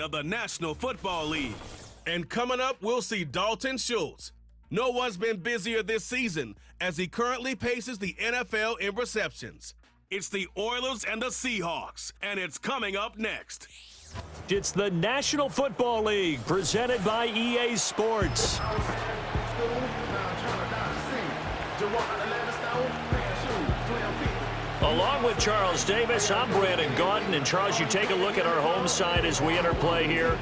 of the National Football League. And coming up, we'll see Dalton Schultz. No one's been busier this season as he currently paces the NFL in receptions. It's the Oilers and the Seahawks, and it's coming up next. It's the National Football League presented by EA Sports. Along with Charles Davis, I'm Brandon Gaudin. And Charles, you take a look at our home side as we enter play here.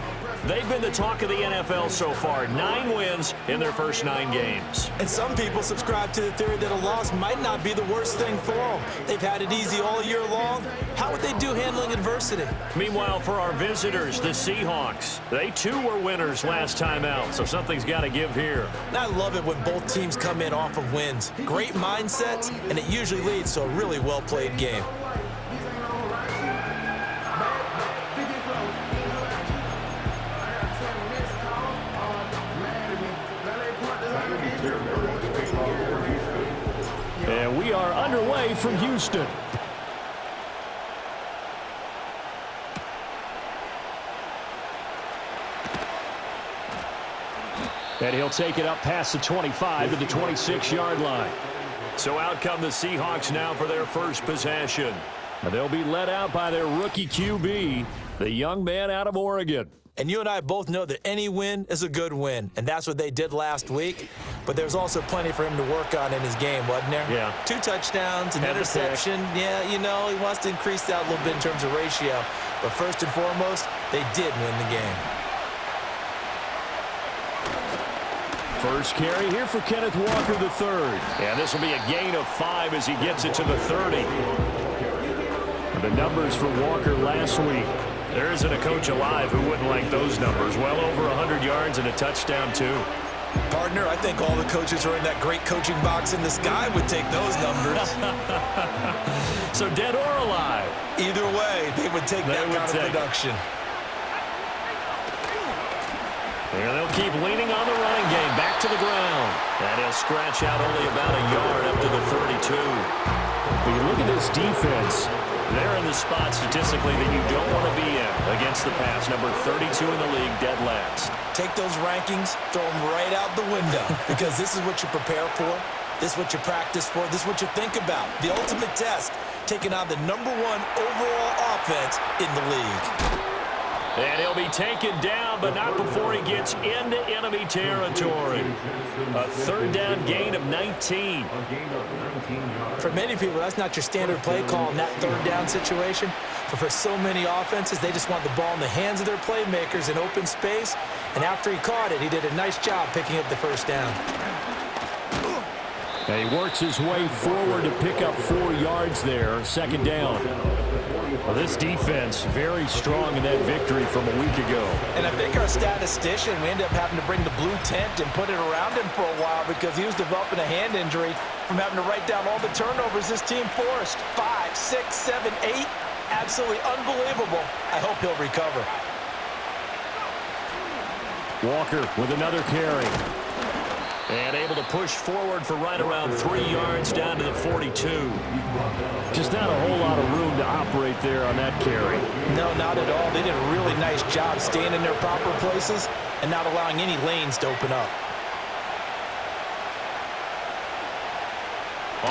They've been the talk of the NFL so far. 9 wins in their first 9 games. And some people subscribe to the theory that a loss might not be the worst thing for them. They've had it easy all year long. How would they do handling adversity? Meanwhile, for our visitors, the Seahawks, they too were winners last time out, so something's got to give here. And I love it when both teams come in off of wins. Great mindsets, and it usually leads to a really well-played game. And we are underway from Houston. And he'll take it up past the 25 to the 26-yard line. So out come the Seahawks now for their first possession. And they'll be led out by their rookie QB, the young man out of Oregon. And you and I both know that any win is a good win, and that's what they did last week. But there's also plenty for him to work on in his game, wasn't there? Yeah. 2 touchdowns, an interception. Yeah, you know, he wants to increase that a little bit in terms of ratio. But first and foremost, they did win the game. First carry here for Kenneth Walker III. And this will be a gain of 5 as he gets it to the 30. The numbers for Walker last week. There isn't a coach alive who wouldn't like those numbers. Well over 100 yards and a touchdown, too. Partner, I think all the coaches who are in that great coaching box in the sky would take those numbers. So dead or alive? Either way, they would take that kind of production. And they'll keep leaning on the running game. Back to the ground. And he'll scratch out only about a yard up to the 32. When you look at this defense, they're in the spot statistically that you don't want to be in against the pass. Number 32 in the league, dead last. Take those rankings, throw them right out the window, because this is what you prepare for. This is what you practice for. This is what you think about. The ultimate test, taking on the #1 overall offense in the league. And he'll be taken down, but not before he gets into enemy territory. A third down gain of 19. For many people, that's not your standard play call in that third down situation. But for so many offenses, they just want the ball in the hands of their playmakers in open space. And after he caught it, he did a nice job picking up the first down. And he works his way forward to pick up 4 yards there, second down. Well, this defense very strong in that victory from a week ago. And I think our statistician, we ended up having to bring the blue tent and put it around him for a while because he was developing a hand injury from having to write down all the turnovers this team forced. 5, 6, 7, 8. Absolutely unbelievable. I hope he'll recover. Walker with another carry. And able to push forward for right around 3 yards down to the 42. Just not a whole lot of room to operate there on that carry. No, not at all. They did a really nice job staying in their proper places and not allowing any lanes to open up.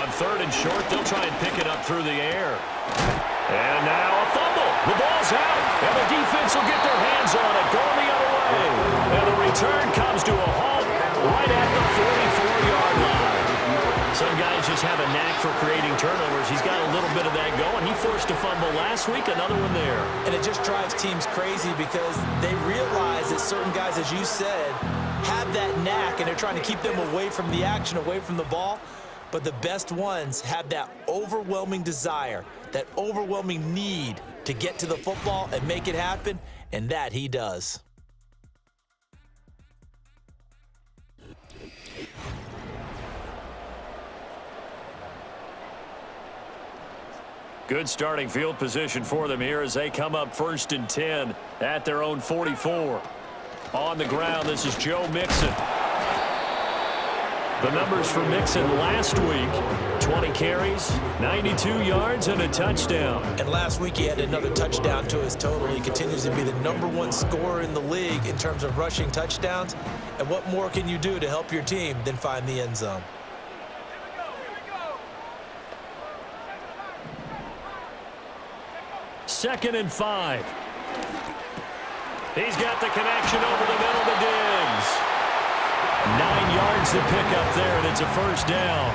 On 3rd and short, they'll try and pick it up through the air. And now a fumble. The ball's out. And the defense will get their hands on it. Going the other way. And the return comes to a halt right at the 44-yard line. Some guys just have a knack for creating turnovers. He's got a little bit of that going. He forced a fumble last week, another one there. And it just drives teams crazy because they realize that certain guys, as you said, have that knack, and they're trying to keep them away from the action, away from the ball. But the best ones have that overwhelming desire, that overwhelming need to get to the football and make it happen, and that he does. Good starting field position for them here as they come up 1st and 10 at their own 44. On the ground, this is Joe Mixon. The numbers for Mixon last week, 20 carries, 92 yards, and a touchdown. And last week he had another touchdown to his total. He continues to be the #1 scorer in the league in terms of rushing touchdowns. And what more can you do to help your team than find the end zone? Second and 5. He's got the connection over the middle to Diggs. 9 yards to pick up there, and it's a first down.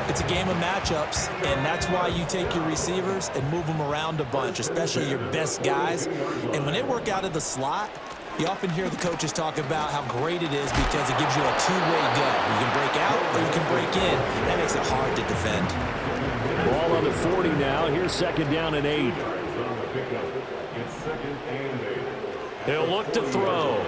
It's a game of matchups, and that's why you take your receivers and move them around a bunch, especially your best guys. And when they work out of the slot, you often hear the coaches talk about how great it is because it gives you a two-way go. You can break out or you can break in. That makes it hard to defend. Ball on the 40 now. Here's second down and 8. He'll look to throw.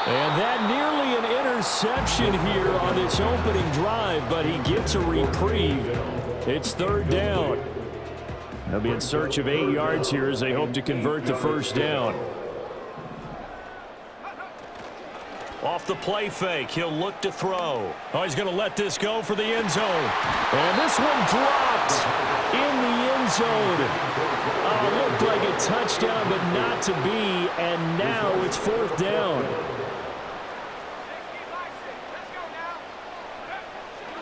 And that nearly an interception here on this opening drive, but he gets a reprieve. It's third down. They'll be in search of 8 yards here as they hope to convert the first down. Off the play fake, he'll look to throw. Oh, he's going to let this go for the end zone. And this one dropped in the end zone. Looked like a touchdown, but not to be. And now it's fourth down.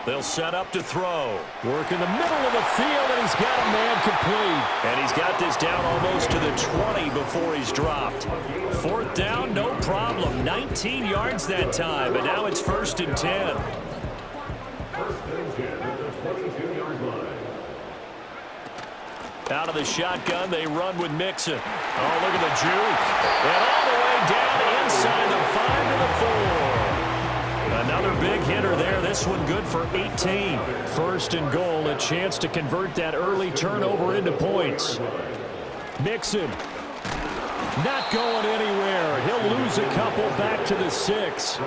They'll set up to throw. Work in the middle of the field, and he's got a man complete. And he's got this down almost to the 20 before he's dropped. Fourth down, no problem. 19 yards that time, but now it's first and 10. Out of the shotgun, they run with Mixon. Oh, look at the juke. And all the way down inside the 5 to the 4. Another big hitter there. This one good for 18. First and goal, a chance to convert that early turnover into points. Mixon not going anywhere. He'll lose a couple back to the 6.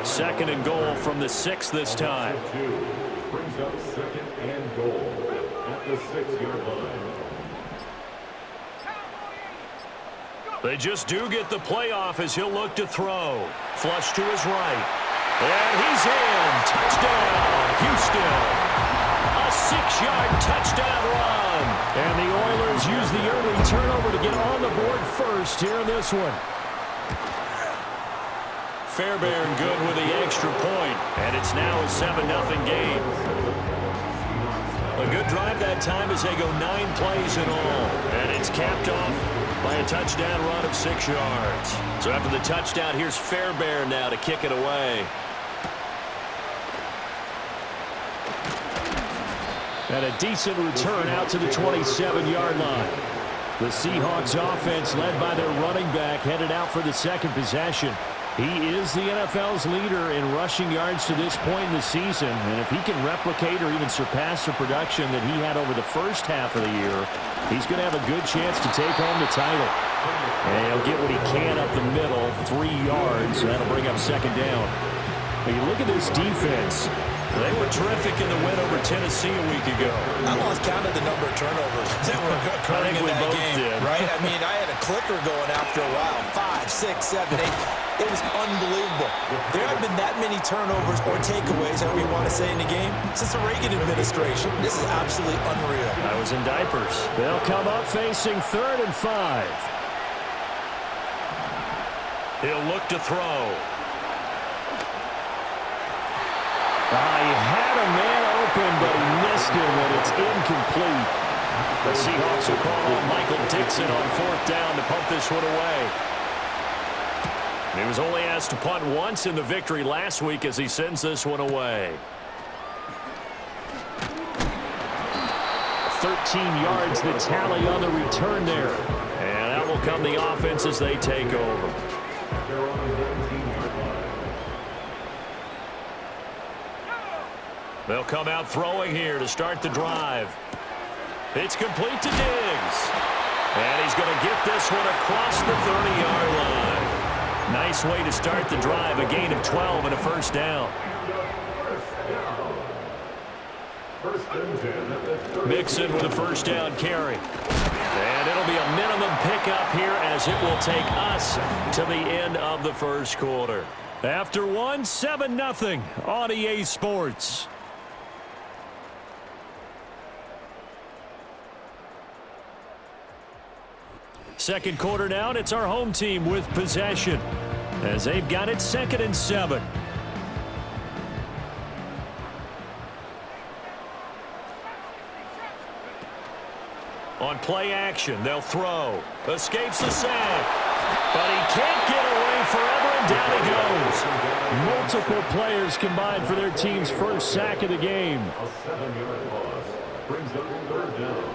Second and goal from the 6 this time. Brings up second and goal at the 6-yard line. They just do get the playoff as he'll look to throw. Flush to his right. And he's in. Touchdown, Houston. A 6-yard touchdown run. And the Oilers use the early turnover to get on the board first here in this one. Fairbairn good with the extra point. And it's now a 7-0 game. A good drive that time as they go 9 plays in all. And it's capped off by a touchdown run of 6 yards. So after the touchdown, here's Fairbairn now to kick it away. And a decent return out to the 27-yard line. The Seahawks offense, led by their running back, headed out for the second possession. He is the NFL's leader in rushing yards to this point in the season. And if he can replicate or even surpass the production that he had over the first half of the year, he's going to have a good chance to take home the title. And he'll get what he can up the middle, 3 yards. That'll bring up second down. When you look at this defense, they were terrific in the win over Tennessee a week ago. I lost count of the number of turnovers that were occurring in that game, right? I mean, I had a clicker going after a while. 5, 6, 7, 8. It was unbelievable. There haven't been that many turnovers or takeaways, however you want to say, in the game since the Reagan administration. This is absolutely unreal. I was in diapers. They'll come up facing 3rd and 5. He'll look to throw. He had a man open, but he missed him, and it's incomplete. The Seahawks will call on Michael Dixon on 4th down to pump this one away. He was only asked to punt once in the victory last week as he sends this one away. 13 yards the tally on the return there. And that will come the offense as they take over. They'll come out throwing here to start the drive. It's complete to Diggs. And he's going to get this one across the 30-yard line. Nice way to start the drive. A gain of 12 and a first down. Mixon with a first down carry. And it'll be a minimum pickup here as as it will take us to the end of the first quarter. After one, 7-0 on EA Sports. Second quarter now, and it's our home team with possession as they've got it 2nd and 7. On play action, they'll throw. Escapes the sack. But he can't get away forever, and down he goes. Multiple players combined for their team's first sack of the game. A 7-yard loss brings up 3rd down.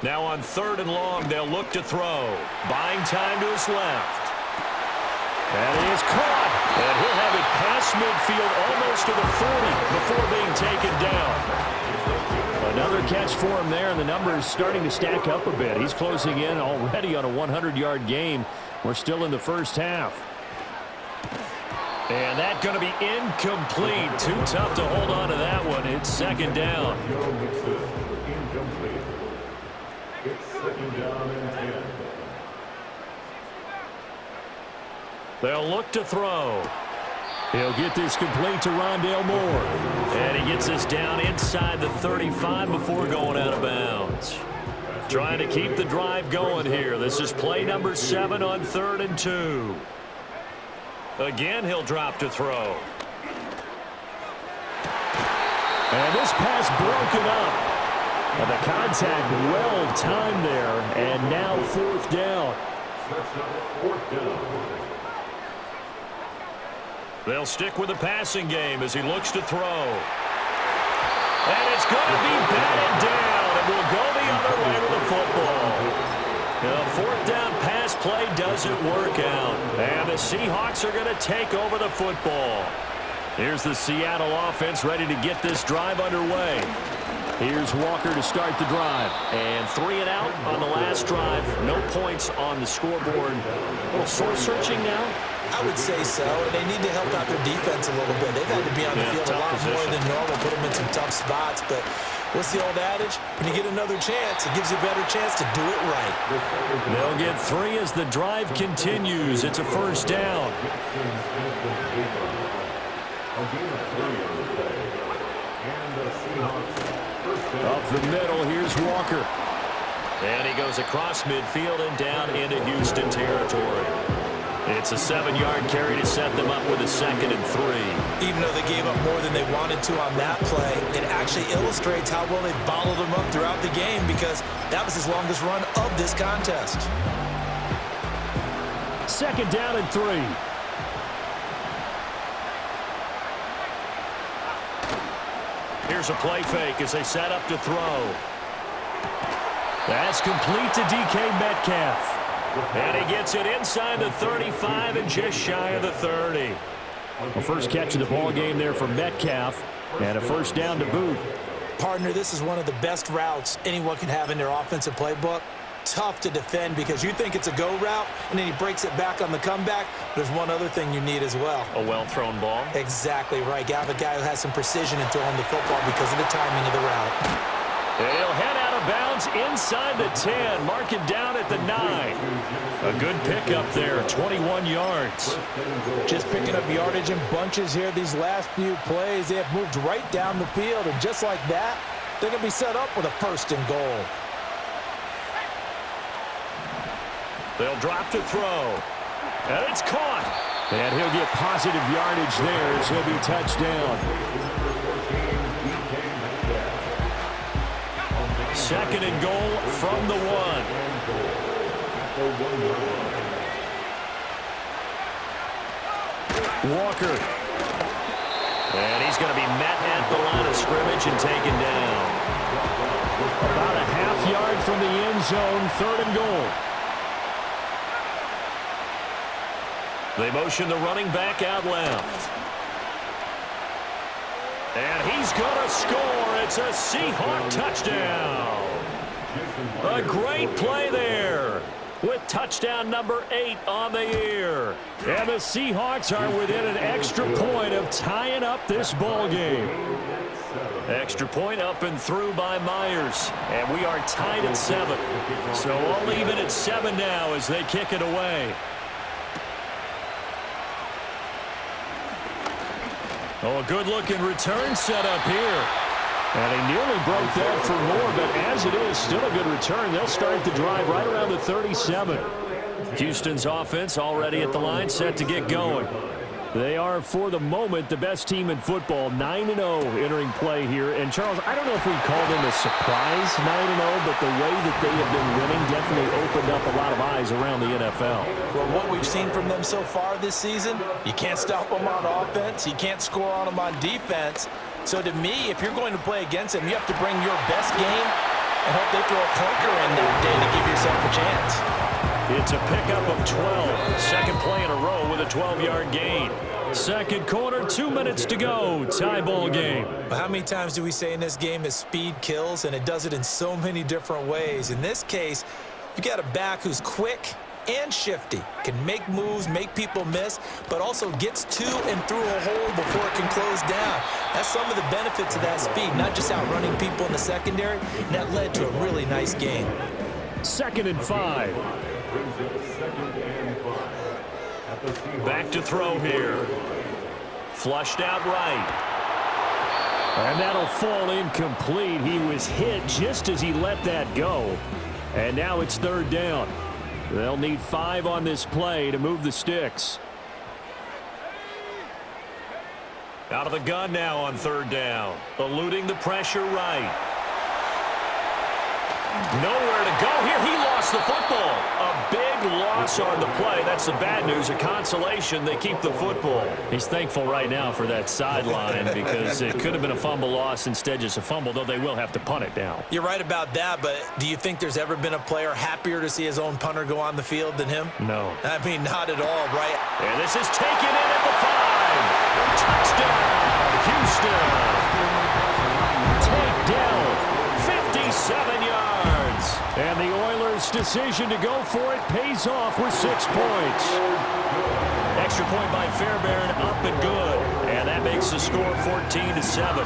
Now on 3rd and long, they'll look to throw. Buying time to his left. And he is caught. And he'll have it past midfield almost to the 40 before being taken down. Another catch for him there, and the numbers starting to stack up a bit. He's closing in already on a 100-yard game. We're still in the first half. And that's going to be incomplete. Too tough to hold on to that one. It's 2nd down. Incomplete. It's 2nd down and 10. They'll look to throw. He'll get this complete to Rondale Moore. And he gets us down inside the 35 before going out of bounds. Trying to keep the drive going here. This is play number 7 on 3rd and 2. Again, he'll drop to throw. And this pass broken up. And the contact well timed there. And now 4th down. Sets up 4th down. They'll stick with the passing game as he looks to throw. And it's going to be batted down, and we'll go the other way with the football. The 4th down pass play doesn't work out, and the Seahawks are going to take over the football. Here's the Seattle offense ready to get this drive underway. Here's Walker to start the drive. And 3 and out on the last drive. No points on the scoreboard. A little soul searching now. I would say so, and they need to help out their defense a little bit. They've had to be on the field a lot more than normal, put them in some tough spots. But what's the old adage? When you get another chance, it gives you a better chance to do it right. They'll get 3 as the drive continues. It's a 1st down. Up the middle, here's Walker. And he goes across midfield and down into Houston territory. It's a 7-yard carry to set them up with a 2nd and 3. Even though they gave up more than they wanted to on that play, it actually illustrates how well they bottled them up throughout the game because that was his longest run of this contest. 2nd down and 3. Here's a play fake as they set up to throw. That's complete to DK Metcalf. And he gets it inside the 35 and just shy of the 30. A first catch of the ball game there for Metcalf, and a 1st down to boot. Partner, this is one of the best routes anyone can have in their offensive playbook. Tough to defend because you think it's a go route, and then he breaks it back on the comeback. There's one other thing you need as well. A well-thrown ball. Exactly right. You have a guy who has some precision in throwing the football because of the timing of the route. He'll head out of bounds inside the 10, mark it down at the 9. A good pickup there, 21 yards. Just picking up yardage in bunches here these last few plays. They have moved right down the field, and just like that, they're going to be set up with a 1st and goal. They'll drop to throw. And it's caught. And he'll get positive yardage there as he'll be touched down. 2nd and goal from the 1. Walker. And he's going to be met at the line of scrimmage and taken down. About a half yard from the end zone, 3rd and goal. They motion the running back out left. And he's going to score. It's a Seahawk touchdown. A great play there with touchdown number 8 on the year. And the Seahawks are within an extra point of tying up this ball game. Extra point up and through by Myers. And we are tied at 7. So all even at 7 now as they kick it away. Oh, a good-looking return set up here. And he nearly broke that for more, but as it is, still a good return. They'll start the drive right around the 37. Houston's offense already at the line, set to get going. They are, for the moment, the best team in football, 9-0 entering play here. And, Charles, I don't know if we'd call them a surprise 9-0, but the way that they have been winning definitely opened up a lot of eyes around the NFL. Well, what we've seen from them so far this season, you can't stop them on offense. You can't score on them on defense. So, to me, if you're going to play against them, you have to bring your best game and hope they throw a clunker in that day to give yourself a chance. It's a pickup of 12. Second play in a row with a 12-yard gain. Second quarter, 2 minutes to go. Tie ball game. But how many times do we say in this game that speed kills, and it does it in so many different ways? In this case, you got a back who's quick and shifty, can make moves, make people miss, but also gets to and through a hole before it can close down. That's some of the benefits of that speed, not just outrunning people in the secondary, and that led to a really nice game. 2nd and 5. Back to throw here. Flushed out right. And that'll fall incomplete. He was hit just as he let that go. And now it's 3rd down. They'll need 5 on this play to move the sticks. Out of the gun now on 3rd down. Eluding the pressure right. Nowhere to go here. He lost the football. A big loss on the play. That's the bad news. A consolation. They keep the football. He's thankful right now for that sideline because it could have been a fumble loss, instead just a fumble, though they will have to punt it now. You're right about that, but do you think there's ever been a player happier to see his own punter go on the field than him? No. I mean, not at all, right? And this is taken in at the 5. Touchdown, Houston. Takedown, 57 yards. And the Oilers' decision to go for it pays off with 6 points. Extra point by Fairbairn, up and good. And that makes the score 14-7.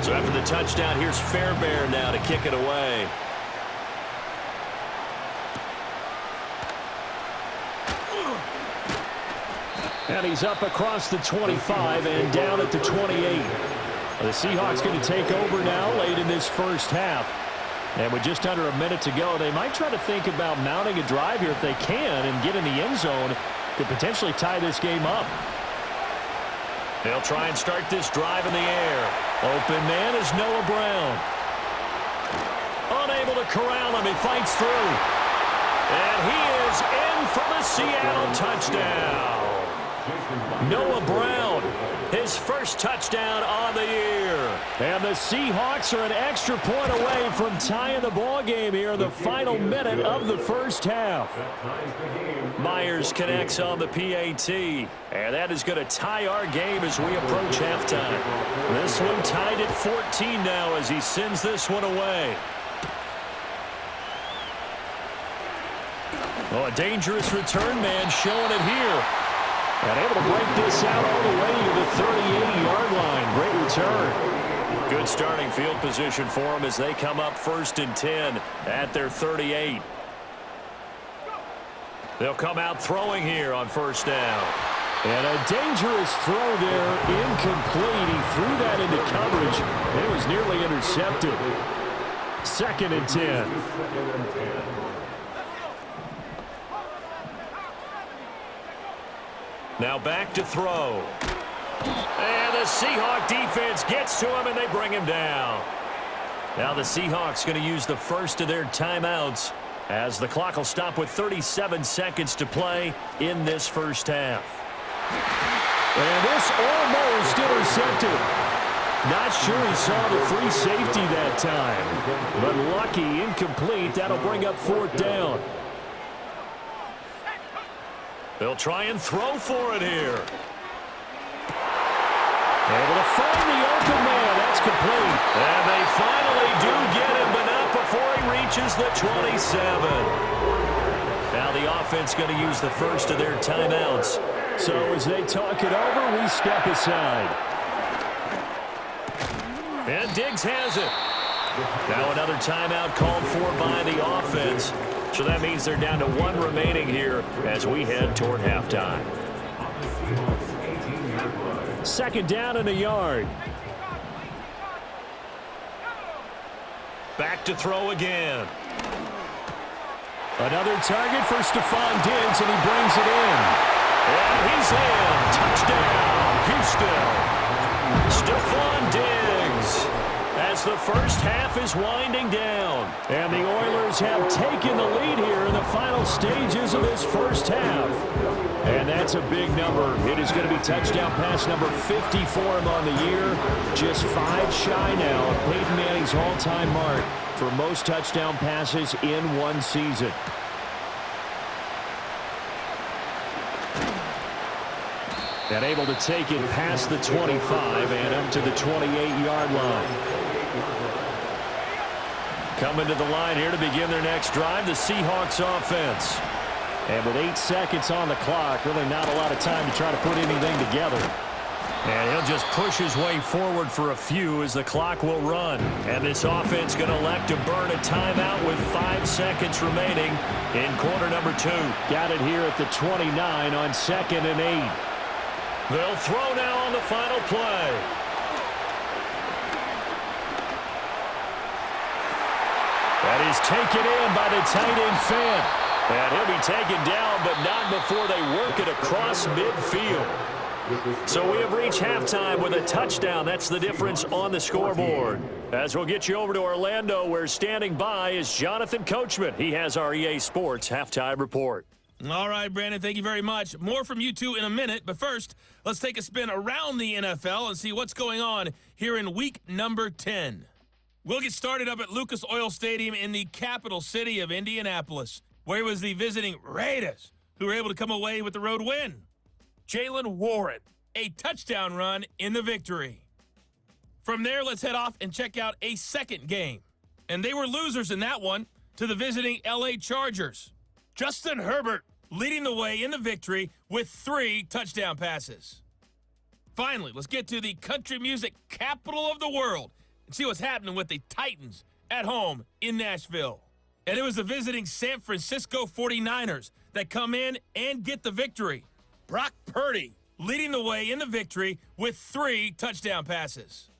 So after the touchdown, here's Fairbairn now to kick it away. And he's up across the 25 and down at the 28. The Seahawks going to take over now late in this first half. And with just under a minute to go, they might try to think about mounting a drive here if they can and get in the end zone to potentially tie this game up. They'll try and start this drive in the air. Open man is Noah Brown. Unable to corral him. He fights through. And he is in for the Seattle touchdown. Noah Brown, his first touchdown on the year. And the Seahawks are an extra point away from tying the ball game here in the final minute of the first half. Myers connects on the PAT. And that is going to tie our game as we approach halftime. This one tied at 14 now as he sends this one away. Oh, a dangerous return man showing it here. And able to break this out all the way to the 38-yard line. Great return. Good starting field position for them as they come up 1st and 10 at their 38. They'll come out throwing here on 1st down. And a dangerous throw there, incomplete. He threw that into coverage. It was nearly intercepted. 2nd and 10. Now back to throw. And the Seahawk defense gets to him, and they bring him down. Now the Seahawks going to use the first of their timeouts as the clock will stop with 37 seconds to play in this first half. And this almost intercepted. Not sure he saw the free safety that time. But lucky, incomplete. That'll bring up 4th down. They'll try and throw for it here. Able to find the open man. That's complete. And they finally do get him, but not before he reaches the 27. Now the offense going to use the first of their timeouts. So as they talk it over, we step aside. And Diggs has it. Now another timeout called for by the offense. So that means they're down to 1 remaining here as we head toward halftime. 2nd down and a yard. Back to throw again. Another target for Stephon Diggs, and he brings it in. And he's in. Touchdown, Houston. Stephon Diggs. As the first half is winding down. And the Oilers have taken the lead here in the final stages of this first half. And that's a big number. It is going to be touchdown pass number 50 for him on the year. Just 5 shy now of Peyton Manning's all-time mark for most touchdown passes in one season. And able to take it past the 25 and up to the 28-yard line. Coming to the line here to begin their next drive, the Seahawks offense. And with 8 seconds on the clock, really not a lot of time to try to put anything together. And he'll just push his way forward for a few as the clock will run. And this offense going to elect to burn a timeout with 5 seconds remaining in quarter number 2. Got it here at the 29 on 2nd and 8. They'll throw now on the final play. That is taken in by the tight end Fant. And he'll be taken down, but not before they work it across midfield. So we have reached halftime with a touchdown. That's the difference on the scoreboard. As we'll get you over to Orlando, where standing by is Jonathan Coachman. He has our EA Sports halftime report. All right, Brandon, thank you very much. More from you two in a minute, but first, let's take a spin around the NFL and see what's going on here in week number 10. We'll get started up at Lucas Oil Stadium in the capital city of Indianapolis, where it was the visiting Raiders who were able to come away with the road win. Jalen Warren, a touchdown run in the victory. From there, let's head off and check out a second game. And they were losers in that one to the visiting LA Chargers. Justin Herbert leading the way in the victory with 3 touchdown passes. Finally, let's get to the country music capital of the world and see what's happening with the Titans at home in Nashville. And it was the visiting San Francisco 49ers that come in and get the victory. Brock Purdy leading the way in the victory with 3 touchdown passes.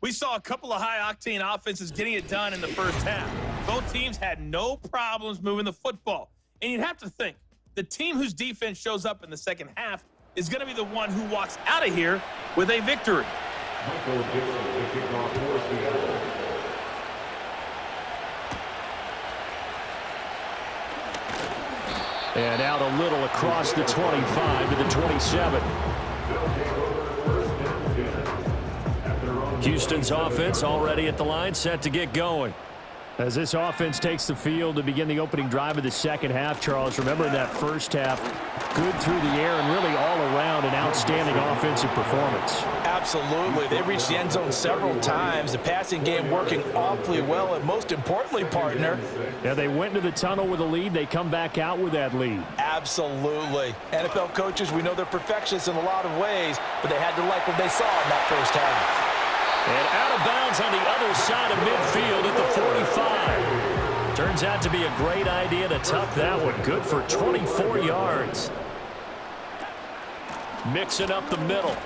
We saw a couple of high-octane offenses getting it done in the first half. Both teams had no problems moving the football. And you'd have to think, the team whose defense shows up in the second half is going to be the one who walks out of here with a victory. Michael Dixon to kick off for Seattle. And out a little across the 25 to the 27. Houston's offense already at the line, set to get going. As this offense takes the field to begin the opening drive of the second half, Charles, remember in that first half, good through the air and really all around an outstanding offensive performance. Absolutely. They reached the end zone several times. The passing game working awfully well, and most importantly, partner. Yeah, they went into the tunnel with a lead. They come back out with that lead. Absolutely. NFL coaches, we know they're perfectionists in a lot of ways, but they had to like what they saw in that first half. And out of bounds on the other side of midfield at the 45. Turns out to be a great idea to tuck that one. Good for 24 yards. Mixing up the middle.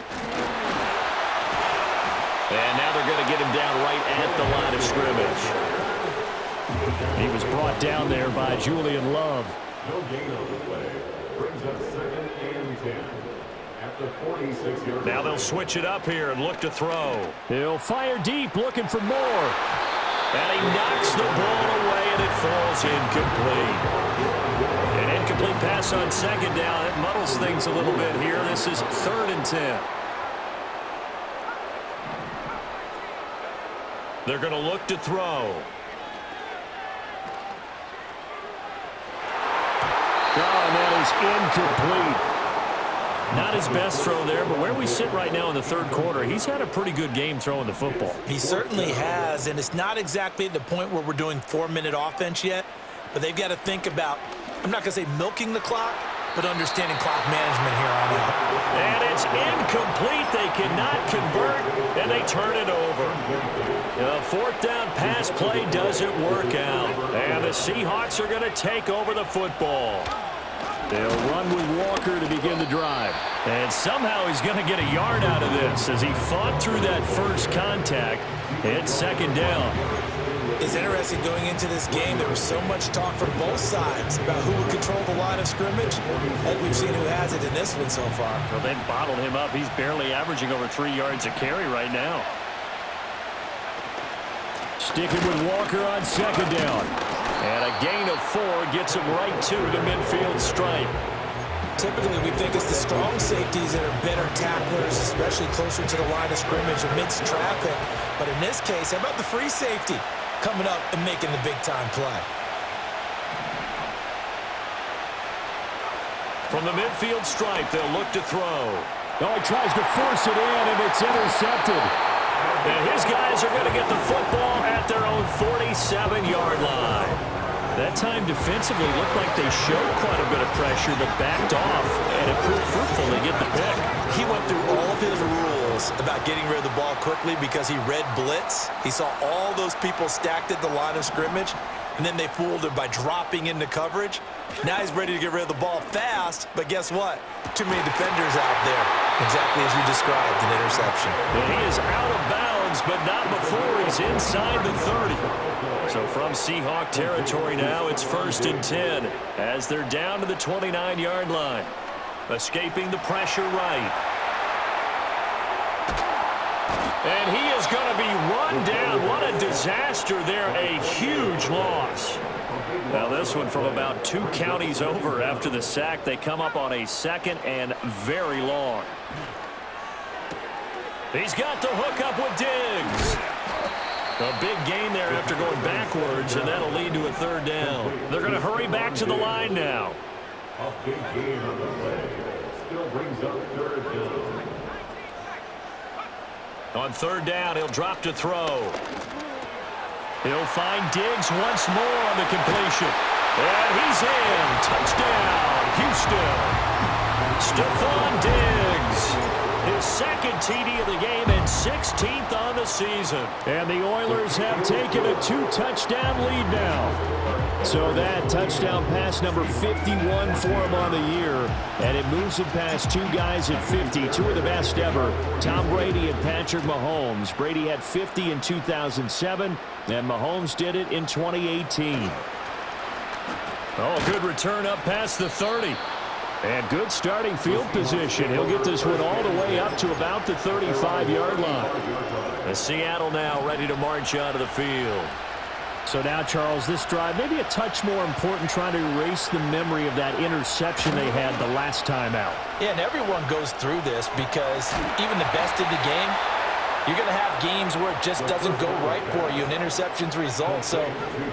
And now they're going to get him down right at the line of scrimmage. He was brought down there by Julian Love. No gain on the play. Brings up 2nd and 10. At the 46-yard Now they'll switch it up here and look to throw. He'll fire deep, looking for more. And he knocks the ball away, and it falls incomplete. An incomplete pass on 2nd down. It muddles things a little bit here. This is 3rd and 10. They're going to look to throw. Oh, and that is incomplete. Not his best throw there, but where we sit right now in the third quarter, he's had a pretty good game throwing the football. He certainly has, and it's not exactly at the point where we're doing 4-minute offense yet, but they've got to think about, I'm not going to say milking the clock, but understanding clock management here on out. And it's incomplete. They cannot convert, and they turn it over. The fourth down pass play doesn't work out, and the Seahawks are going to take over the football. They'll run with Walker to begin the drive. And somehow he's going to get a yard out of this as he fought through that first contact. It's second down. It's interesting going into this game. There was so much talk from both sides about who would control the line of scrimmage. And we've seen who has it in this one so far. Well, they bottled him up. He's barely averaging over 3 yards a carry right now. Sticking with Walker on second down. And a gain of 4 gets him right to the midfield stripe. Typically, we think it's the strong safeties that are better tacklers, especially closer to the line of scrimmage amidst traffic. But in this case, how about the free safety coming up and making the big-time play? From the midfield stripe, they'll look to throw. Oh, he tries to force it in, and it's intercepted. And his guys are going to get the football at their own 47-yard line. That time defensively looked like they showed quite a bit of pressure, but backed off, and it proved fruitful to get the pick. He went through all of his rules about getting rid of the ball quickly because he read blitz. He saw all those people stacked at the line of scrimmage, and then they fooled him by dropping into coverage. Now he's ready to get rid of the ball fast, but guess what? Too many defenders out there. Exactly as you described, an interception. And he is out of bounds, but not before he's inside the 30. So from Seahawk territory now, it's 1st and 10 as they're down to the 29-yard line. Escaping the pressure right. And he is going to be run down. What a disaster there. A huge loss. Now this one from about 2 counties over after the sack. They come up on a 2nd and very long. He's got the hook up with Diggs. A big gain there after going backwards, and that'll lead to a 3rd down. They're going to hurry back to the line now. A big gain on the play. Still brings up 3rd down. On 3rd down, he'll drop to throw. He'll find Diggs once more on the completion. And he's in. Touchdown, Houston. Stephon Diggs. His 2nd TD of the game and 16th on the season. And the Oilers have taken a 2-touchdown lead now. So that touchdown pass number 51 for him on the year. And it moves him past 2 guys at 50, 2 of the best ever, Tom Brady and Patrick Mahomes. Brady had 50 in 2007, and Mahomes did it in 2018. Oh, good return up past the 30. And good starting field position. He'll get this one all the way up to about the 35-yard line. And Seattle now ready to march out of the field. So now, Charles, this drive maybe a touch more important, trying to erase the memory of that interception they had the last time out. Yeah, and everyone goes through this because even the best in the game, you're going to have games where it just doesn't go right for you and interceptions result. So,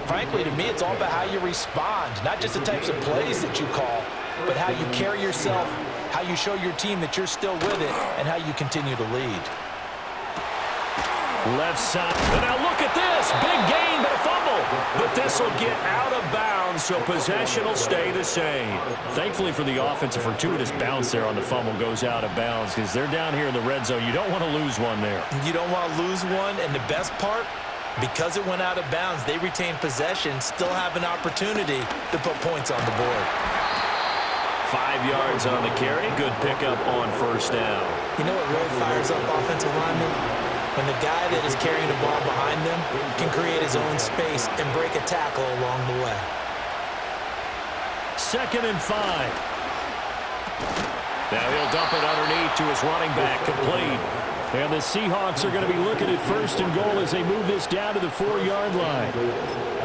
frankly, to me, it's all about how you respond, not just the types of plays that you call, but how you carry yourself, how you show your team that you're still with it, and how you continue to lead. Left side. And now look at this. Big gain, but a fumble. But this will get out of bounds, so possession will stay the same. Thankfully for the offense, a fortuitous bounce there on the fumble goes out of bounds because they're down here in the red zone. You don't want to lose one there. You don't want to lose one, and the best part, because it went out of bounds, they retain possession, still have an opportunity to put points on the board. 5 yards on the carry. Good pickup on 1st down. You know what really fires up offensive linemen? When the guy that is carrying the ball behind them can create his own space and break a tackle along the way. 2nd and 5. Now he'll dump it underneath to his running back, complete. And the Seahawks are going to be looking at 1st and goal as they move this down to the 4-yard line.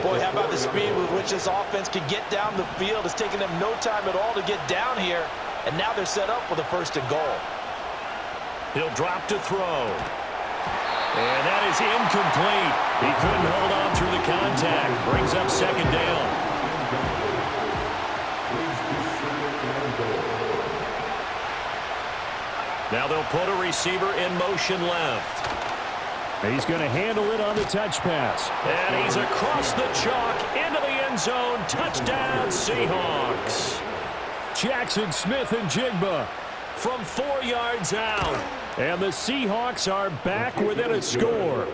Boy, how about the speed with which this offense can get down the field? It's taken them no time at all to get down here, and now they're set up with a 1st and goal. He'll drop to throw. And that is incomplete. He couldn't hold on through the contact. Brings up 2nd down. Now they'll put a receiver in motion left. He's going to handle it on the touch pass. And he's across the chalk into the end zone. Touchdown, Seahawks. Jackson Smith and Jigba from 4 yards out. And the Seahawks are back within a score.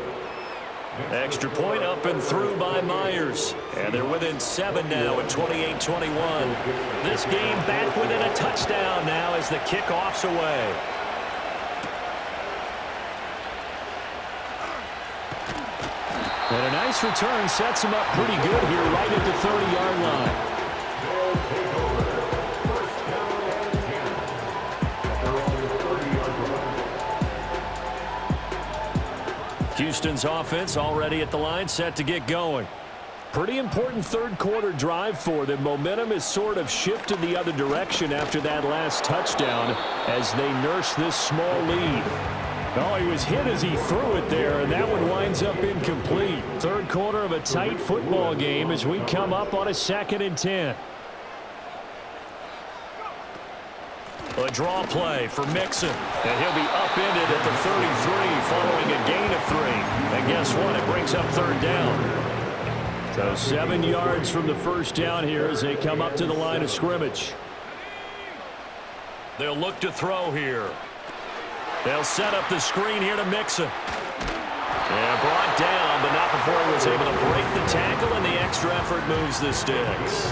Extra point up and through by Myers. And they're within 7 now at 28-21. This game back within a touchdown now as the kickoff's away. And a nice return sets him up pretty good here right at the 30-yard line. Houston's offense already at the line, set to get going. Pretty important third quarter drive for them. Momentum has sort of shifted the other direction after that last touchdown as they nurse this small lead. Oh, he was hit as he threw it there, and that one winds up incomplete. Third quarter of a tight football game as we come up on a 2nd and 10. A draw play for Mixon, and he'll be upended at the 33 following a gain of 3. And guess what? It brings up 3rd down. So 7 yards from the first down here as they come up to the line of scrimmage. They'll look to throw here. They'll set up the screen here to Mixon. And brought down, but not before he was able to break the tackle, and the extra effort moves the sticks.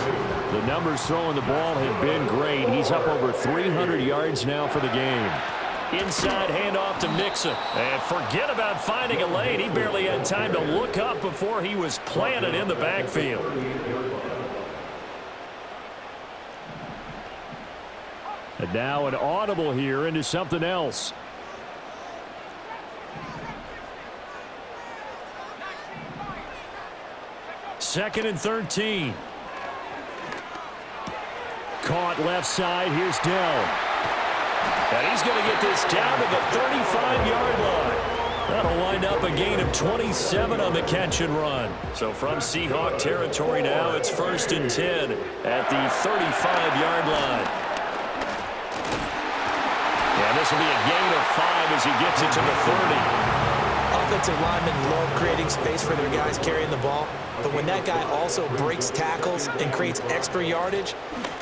The numbers throwing the ball have been great. He's up over 300 yards now for the game. Inside handoff to Mixon. And forget about finding a lane. He barely had time to look up before he was planted in the backfield. And now an audible here into something else. Second and 13. Caught left side. Here's Dell. And he's going to get this down to the 35-yard line. That'll wind up a gain of 27 on the catch and run. So from Seahawk territory now, it's 1st and 10 at the 35-yard line. And this will be a gain of 5 as he gets it to the 30. Offensive linemen love creating space for their guys carrying the ball, but when that guy also breaks tackles and creates extra yardage,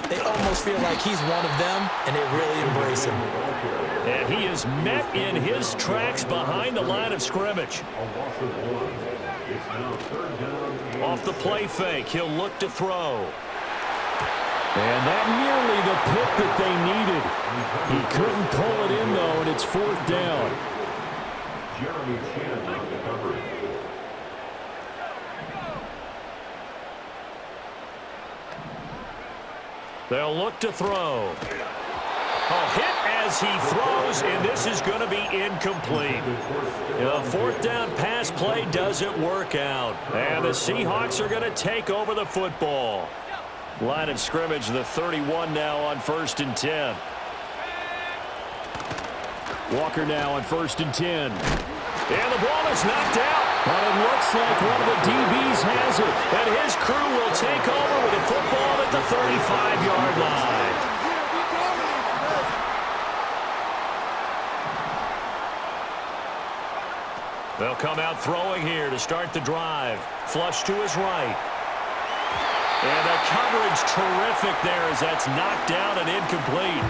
they almost feel like he's one of them, and they really embrace him. And he is met in his tracks behind the line of scrimmage. Off the play fake, he'll look to throw. And that nearly the pick that they needed. He couldn't pull it in, though, and it's 4th down. Jeremy Chin on the coverage. They'll look to throw. A hit as he throws, and this is going to be incomplete. The 4th down pass play doesn't work out. And the Seahawks are going to take over the football. Line of scrimmage, the 31 now on 1st and 10. Walker now on 1st and 10. And the ball is knocked out. But it looks like one of the DBs has it. And his crew will take over with the football at the 35-yard line. They'll come out throwing here to start the drive. Flush to his right. And the coverage terrific there as that's knocked down and incomplete.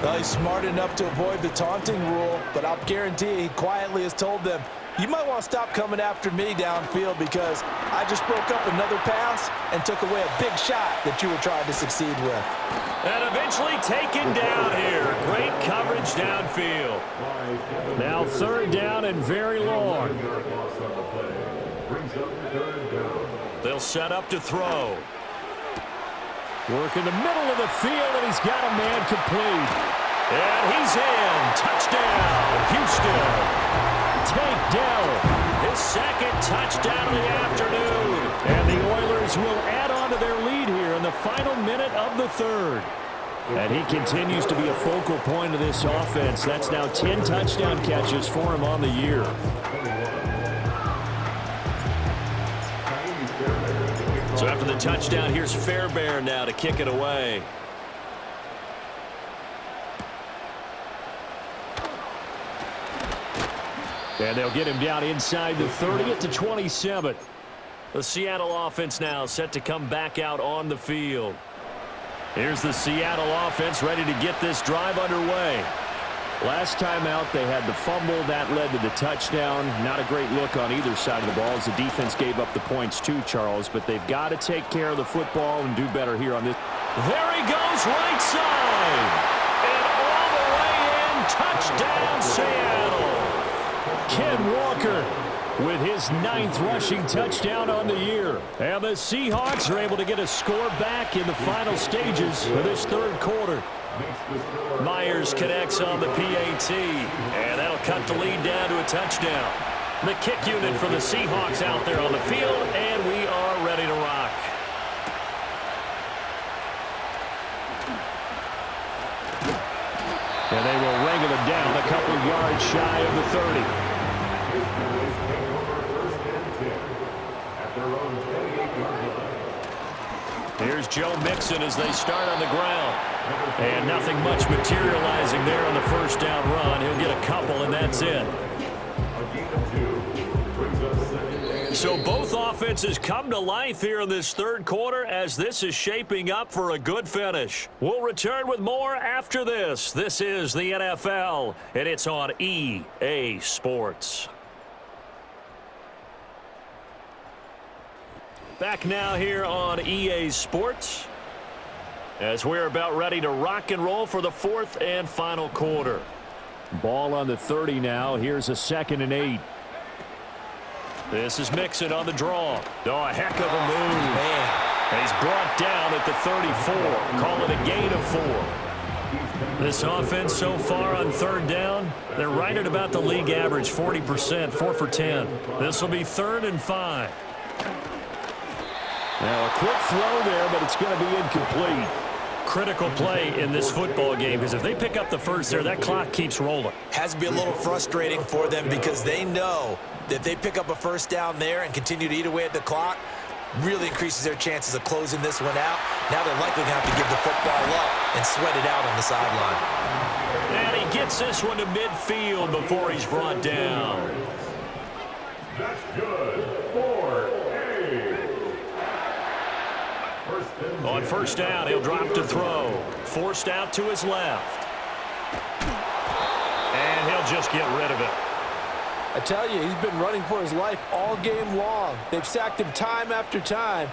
Well, he's smart enough to avoid the taunting rule, but I'll guarantee he quietly has told them, you might want to stop coming after me downfield because I just broke up another pass and took away a big shot that you were trying to succeed with. And eventually taken down here. Great coverage downfield. Now 3rd down and very long. They'll set up to throw. Work in the middle of the field, and he's got a man complete. And he's in. Touchdown, Houston. Tank Dell. His 2nd touchdown of the afternoon. And the Oilers will add on to their lead here in the final minute of the 3rd. And he continues to be a focal point of this offense. That's now 10 touchdown catches for him on the year. So after the touchdown, here's Fairbairn now to kick it away. And they'll get him down inside the 30 at the 27. The Seattle offense now set to come back out on the field. Here's the Seattle offense ready to get this drive underway. Last time out, they had the fumble. That led to the touchdown. Not a great look on either side of the ball as the defense gave up the points too, Charles. But they've got to take care of the football and do better here on this. There he goes, right side. And all the way in, touchdown, Seattle. Ken Walker with his 9th rushing touchdown on the year. And the Seahawks are able to get a score back in the final stages of this third quarter. Myers connects on the PAT, and that'll cut the lead down to a touchdown. The kick unit for the Seahawks out there on the field, and we are ready to rock. And they will wrangle it down a couple yards shy of the 30. Here's Joe Mixon as they start on the ground. And nothing much materializing there on the first down run. He'll get a couple, and that's it. So both offenses come to life here in this third quarter as this is shaping up for a good finish. We'll return with more after this. This is the NFL, and it's on EA Sports. Back now here on EA Sports as we're about ready to rock and roll for the fourth and final quarter. Ball on the 30 now. Here's a 2nd and 8. This is Mixon on the draw. Oh, a heck of a move. Man. And he's brought down at the 34. Call it a gain of 4. This offense so far on third down, they're right at about the league average, 40%, 4 for 10. This will be 3rd and 5. Now a quick throw there, but it's going to be incomplete. Critical play in this football game because if they pick up the first there, that clock keeps rolling. Has to be a little frustrating for them because they know that if they pick up a first down there and continue to eat away at the clock, really increases their chances of closing this one out. Now they're likely going to have to give the football up and sweat it out on the sideline. And he gets this one to midfield before he's brought down. That's good. 4-8. On first down, he'll drop to throw. Forced out to his left. And he'll just get rid of it. I tell you, he's been running for his life all game long. They've sacked him time after time.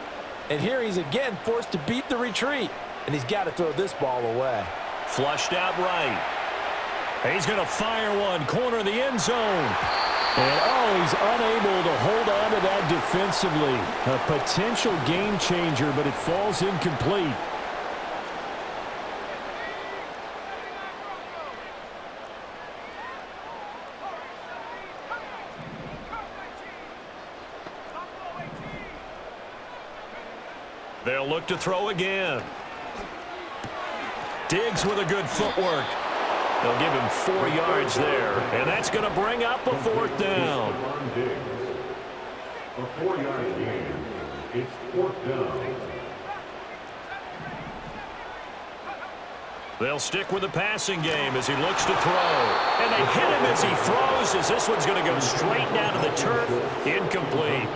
And here he's again forced to beat the retreat. And he's got to throw this ball away. Flushed out right. He's going to fire one. Corner of the end zone. And, he's unable to hold on to that defensively. A potential game changer, but it falls incomplete. They'll look to throw again. Diggs with a good footwork. They'll give him 4 yards there, and that's going to bring up a 4th down. A 4-yard gain. It's 4th down. They'll stick with the passing game as he looks to throw. And they hit him as he throws, as this one's going to go straight down to the turf. Incomplete.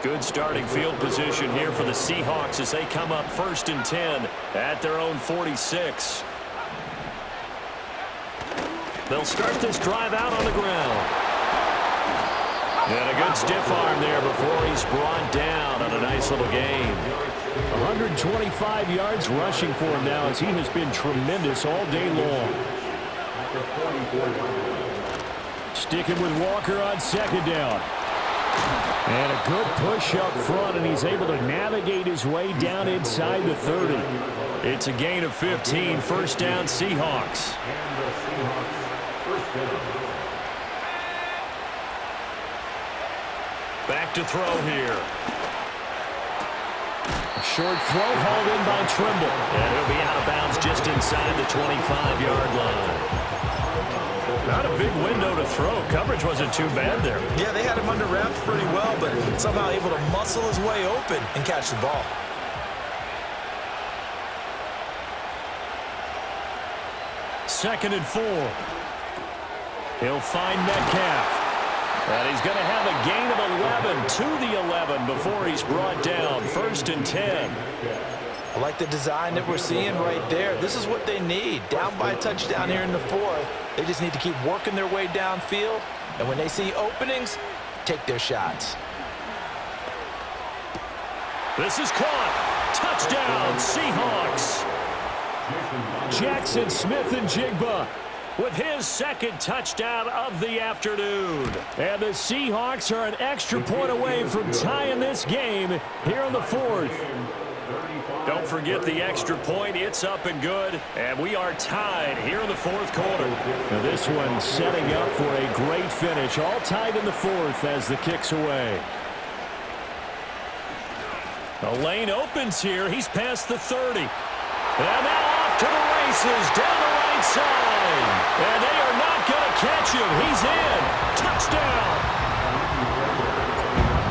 Good starting field position here for the Seahawks as they come up 1st and 10 at their own 46. They'll start this drive out on the ground. And a good stiff arm there before he's brought down on a nice little gain. 125 yards rushing for him now as he has been tremendous all day long. Sticking with Walker on 2nd down. And a good push up front, and he's able to navigate his way down inside the 30. It's a gain of 15, 1st down Seahawks. Back to throw here. A short throw hauled in by Trimble. And he'll be out of bounds just inside the 25-yard line. Not a big window to throw. Coverage wasn't too bad there. Yeah, they had him under wraps pretty well, but somehow able to muscle his way open and catch the ball. Second and 4. He'll find Metcalf. And he's going to have a gain of 11 to the 11 before he's brought down. 1st and 10. I like the design that we're seeing right there. This is what they need. Down by a touchdown here in the 4th. They just need to keep working their way downfield. And when they see openings, take their shots. This is caught. Touchdown, Seahawks. Jackson Smith-Njigba with his 2nd touchdown of the afternoon. And the Seahawks are an extra point away from tying this game here in the 4th. Don't forget the extra point. It's up and good. And we are tied here in the 4th quarter. Now this one setting up for a great finish. All tied in the 4th as the kick's away. The lane opens here. He's past the 30. And now off to the races down the right side. And they are not going to catch him. He's in. Touchdown.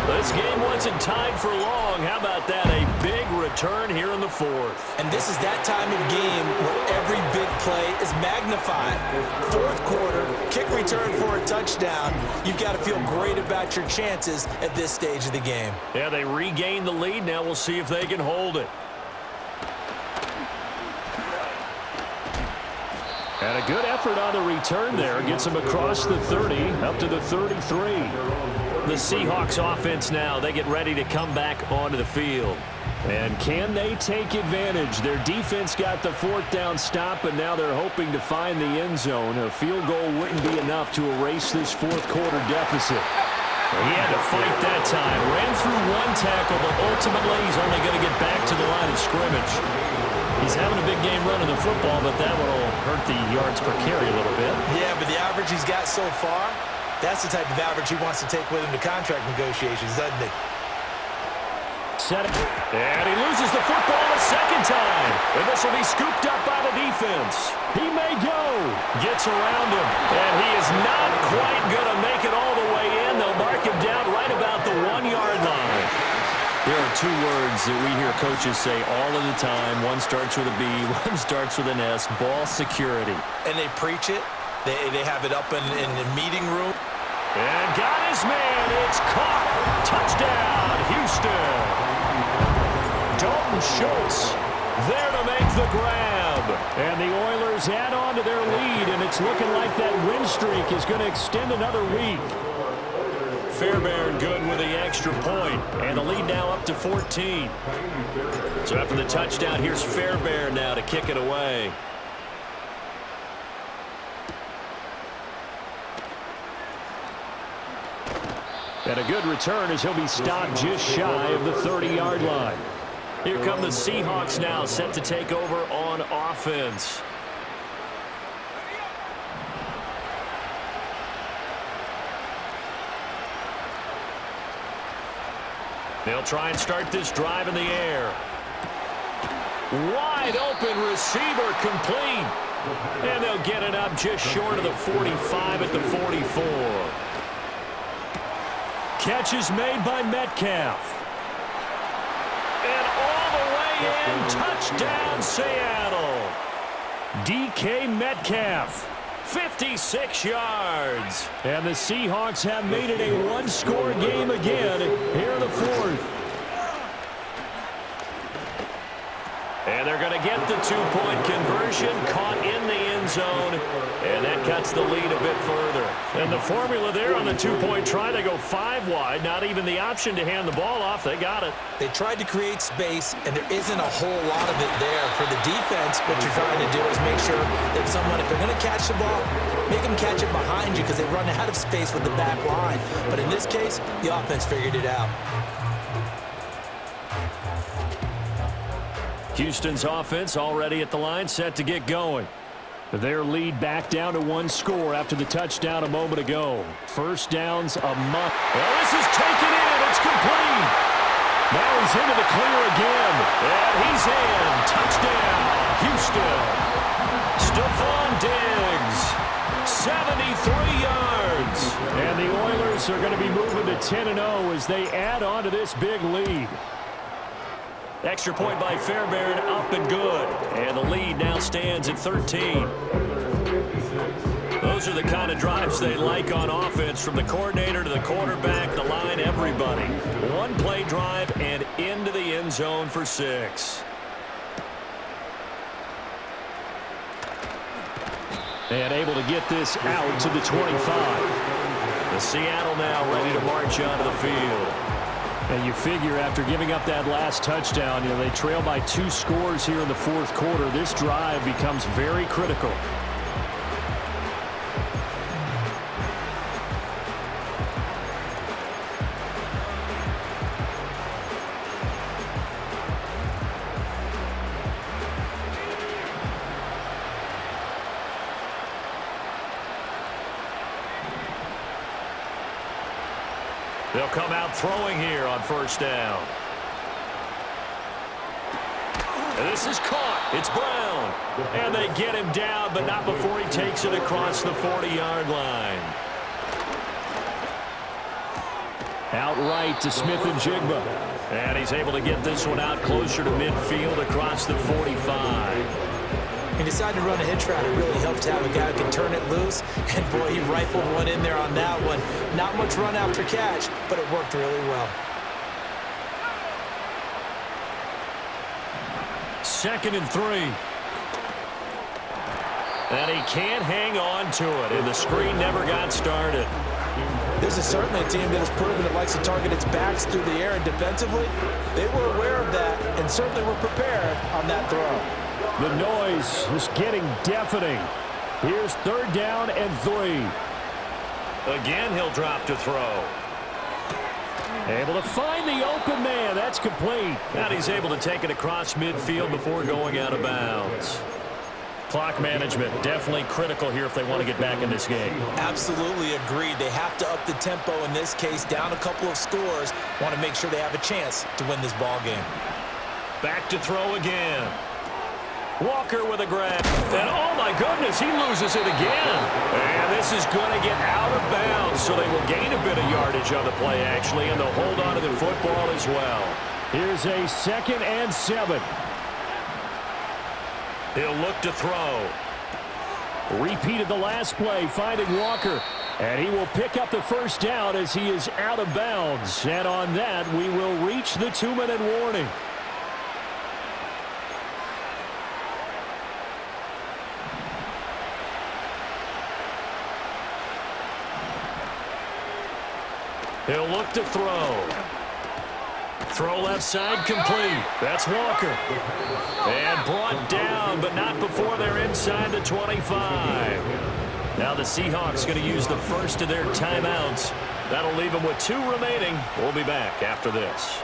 This game wasn't tied for long. How about that? A big return here in the 4th. And this is that time of game where every big play is magnified. 4th quarter, kick return for a touchdown. You've got to feel great about your chances at this stage of the game. Yeah, they regained the lead. Now we'll see if they can hold it. And a good effort on the return there. Gets him across the 30, up to the 33. The Seahawks offense now, they get ready to come back onto the field. And can they take advantage? Their defense got the 4th down stop, and now they're hoping to find the end zone. A field goal wouldn't be enough to erase this 4th quarter deficit. He had to fight that time. Ran through 1 tackle, but ultimately he's only going to get back to the line of scrimmage. He's having a big game running the football, but that will hurt the yards per carry a little bit. Yeah, but the average he's got so far, that's the type of average he wants to take with him to contract negotiations, doesn't he? Set it. And he loses the football a 2nd time. And this will be scooped up by the defense. He may go. Gets around him. And he is not quite going to make it all the way in. They'll mark him down right about the 1-yard line. There are 2 words that we hear coaches say all of the time. One starts with a B, one starts with an S. Ball security. And they preach it. They have it up in the meeting room. And got his man. It's caught. Touchdown, Houston. Dalton Schultz there to make the grab. And the Oilers add on to their lead, and it's looking like that win streak is going to extend another week. Fairbairn good with the extra point, and the lead now up to 14. So after the touchdown, here's Fairbairn now to kick it away. And a good return as he'll be stopped just shy of the 30-yard line. Here come the Seahawks now, set to take over on offense. They'll try and start this drive in the air. Wide open receiver complete. And they'll get it up just short of the 45 at the 44. Catch is made by Metcalf. And all the way in, touchdown Seattle. DK Metcalf, 56 yards. And the Seahawks have made it a one-score game again here in the 4th. And they're going to get the two-point conversion, caught in the end zone, and that cuts the lead a bit further. And the formula there on the two-point try, they go 5 wide, not even the option to hand the ball off. They got it. They tried to create space, and there isn't a whole lot of it there. For the defense, what you're trying to do is make sure that someone, if they're going to catch the ball, make them catch it behind you because they run out of space with the back line. But in this case, the offense figured it out. Houston's offense already at the line, set to get going. Their lead back down to 1 score after the touchdown a moment ago. First downs a month. Well, this is taken in. It's complete. Now he's into the clear again. And he's in. Touchdown, Houston. Stephon Diggs, 73 yards. And the Oilers are going to be moving to 10-0 as they add on to this big lead. Extra point by Fairbairn, up and good. And the lead now stands at 13. Those those are the kind of drives they like on offense, from the coordinator to the quarterback, the line, everybody. One-play drive and into the end zone for 6. And able to get this out to the 25. The Seattle now ready to march onto the field. And you figure after giving up that last touchdown, they trail by 2 scores here in the fourth quarter. This drive becomes very critical. They'll come out throwing here on first down. And this is caught. It's Brown. And they get him down, but not before he takes it across the 40-yard line. Outright to Smith and Jigba. And he's able to get this one out closer to midfield across the 45. He decided to run a hitch route. It really helped to have a guy who can turn it loose. And, boy, he rifled one in there on that one. Not much run after catch, but it worked really well. 2nd and 3. And he can't hang on to it, and the screen never got started. This is certainly a team that has proven it likes to target its backs through the air, and defensively, they were aware of that and certainly were prepared on that throw. The noise is getting deafening. Here's 3rd down and 3. Again, he'll drop to throw. Able to find the open man. That's complete. And he's able to take it across midfield before going out of bounds. Clock management definitely critical here if they want to get back in this game. Absolutely agreed. They have to up the tempo in this case, down a couple of scores. Want to make sure they have a chance to win this ball game. Back to throw again. Walker with a grab. And, oh, my goodness, he loses it again. And this is going to get out of bounds, so they will gain a bit of yardage on the play, actually, and they'll hold on to the football as well. Here's a 2nd and 7. He'll look to throw. Repeated the last play, finding Walker. And he will pick up the first down as he is out of bounds. And on that, we will reach the 2-minute warning. He'll look to throw. Throw left side complete. That's Walker. And brought down, but not before they're inside the 25. Now the Seahawks going to use the first of their timeouts. That'll leave them with 2 remaining. We'll be back after this.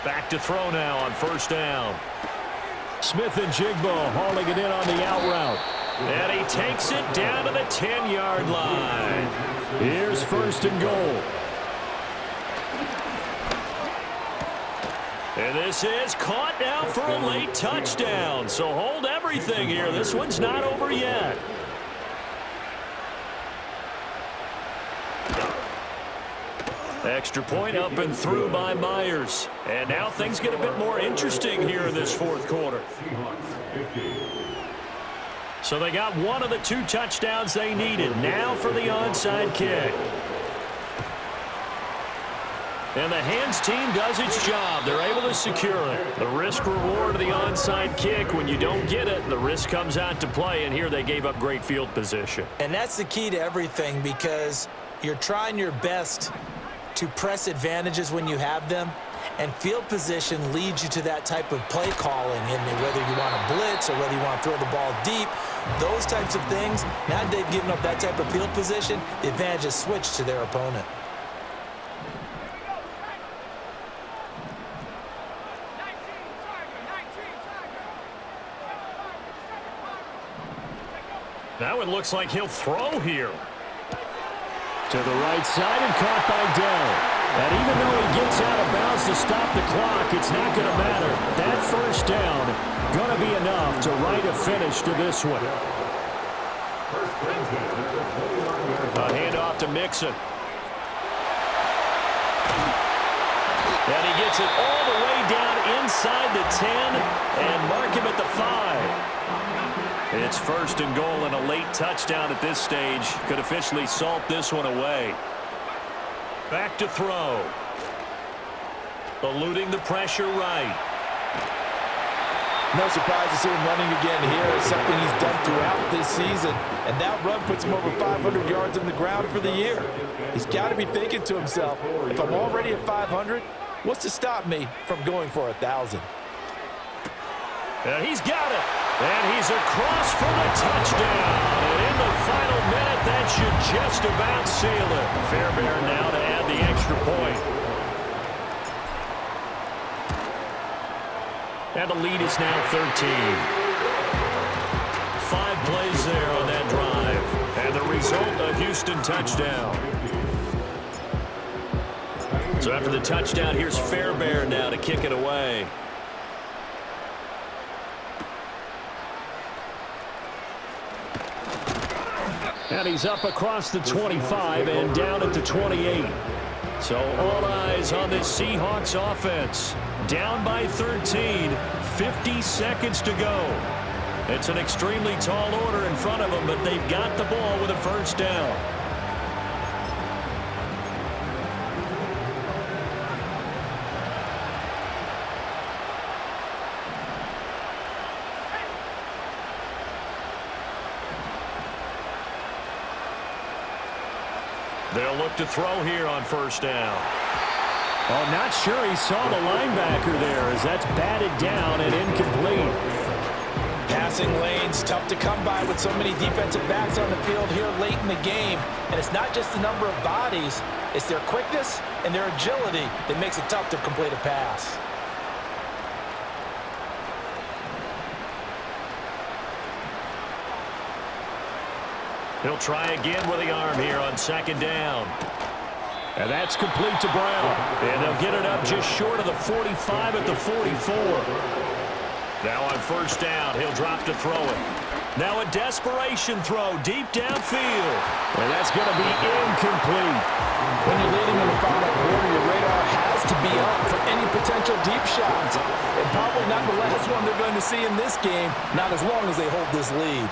Back to throw now on first down. Smith and Jigba hauling it in on the out route. And he takes it down to the 10-yard line. Here's 1st and goal. And this is caught now for a late touchdown. So hold everything here. This one's not over yet. Extra point up and through by Myers. And now things get a bit more interesting here in this fourth quarter. So they got one of the 2 touchdowns they needed. Now for the onside kick. And the hands team does its job. They're able to secure it. The risk reward of the onside kick, when you don't get it, the risk comes out to play, and here they gave up great field position. And that's the key to everything, because you're trying your best to press advantages when you have them, and field position leads you to that type of play calling, and whether you want to blitz or whether you want to throw the ball deep, those types of things. Now that they've given up that type of field position, the advantage is switched to their opponent. Now it looks like he'll throw here. To the right side and caught by Dell. And even though he gets out of bounds to stop the clock, it's not going to matter. That first down going to be enough to write a finish to this one. A handoff to Mixon. And he gets it all the way down inside the 10 and mark him at the 5. It's first and goal, and a late touchdown at this stage could officially salt this one away. Back to throw. Eluding the pressure right. No surprise to see him running again here. It's something he's done throughout this season. And that run puts him over 500 yards on the ground for the year. He's got to be thinking to himself, if I'm already at 500, what's to stop me from going for 1,000? And he's got it. And he's across for the touchdown. And in the final minute, that should just about seal it. Fairbairn now to add the extra point. And the lead is now 13. 5 plays there on that drive. And the result, a Houston touchdown. So after the touchdown, here's Fairbairn now to kick it away. And he's up across the 25 and down at the 28. So all eyes on this Seahawks offense. Down by 13, 50 seconds to go. It's an extremely tall order in front of them, but they've got the ball with a first down. They'll look to throw here on first down. Oh, not sure he saw the linebacker there as that's batted down and incomplete. Passing lanes, tough to come by with so many defensive backs on the field here late in the game. And it's not just the number of bodies, it's their quickness and their agility that makes it tough to complete a pass. He'll try again with the arm here on second down. And that's complete to Brown. And they'll get it up just short of the 45 at the 44. Now on first down, he'll drop to throw it. Now a desperation throw deep downfield. And that's going to be incomplete. When you're leading in the final quarter, your radar has to be up for any potential deep shots. And probably not the last one they're going to see in this game, not as long as they hold this lead.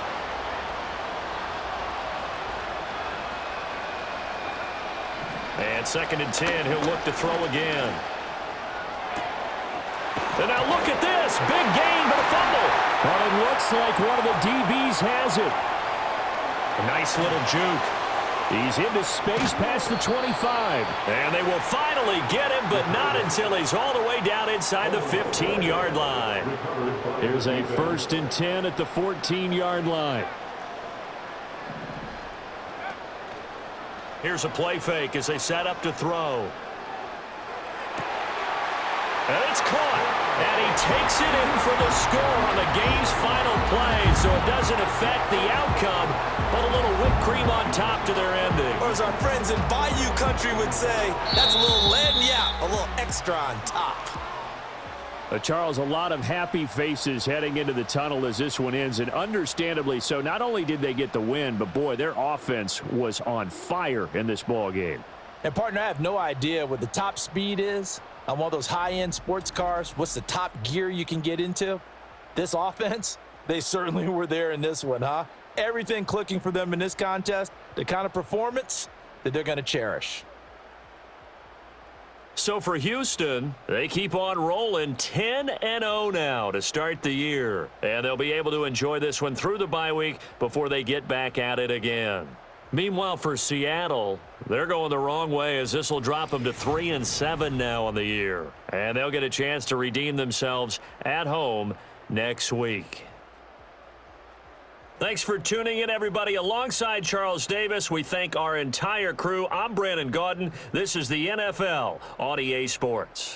And second and 10, he'll look to throw again. And now look at this. Big gain, but a fumble. Well, it looks like one of the DBs has it. A nice little juke. He's into space past the 25. And they will finally get him, but not until he's all the way down inside the 15-yard line. Here's a first and 10 at the 14-yard line. Here's a play fake as they set up to throw. And it's caught. And he takes it in for the score on the game's final play, so it doesn't affect the outcome, but a little whipped cream on top to their ending. Or as our friends in Bayou Country would say, that's a little lagniappe, a little extra on top. Charles, a lot of happy faces heading into the tunnel as this one ends, and understandably so. Not only did they get the win, but boy, their offense was on fire in this ball game. And partner, I have no idea what the top speed is on one of those high-end sports cars. What's the top gear you can get into? This offense, they certainly were there in this one, huh? Everything clicking for them in this contest, the kind of performance that they're going to cherish. So for Houston, they keep on rolling 10-0 now to start the year. And they'll be able to enjoy this one through the bye week before they get back at it again. Meanwhile, for Seattle, they're going the wrong way as this will drop them to 3-7 now on the year. And they'll get a chance to redeem themselves at home next week. Thanks for tuning in, everybody. Alongside Charles Davis, we thank our entire crew. I'm Brandon Gaudin. This is the NFL on EA Sports.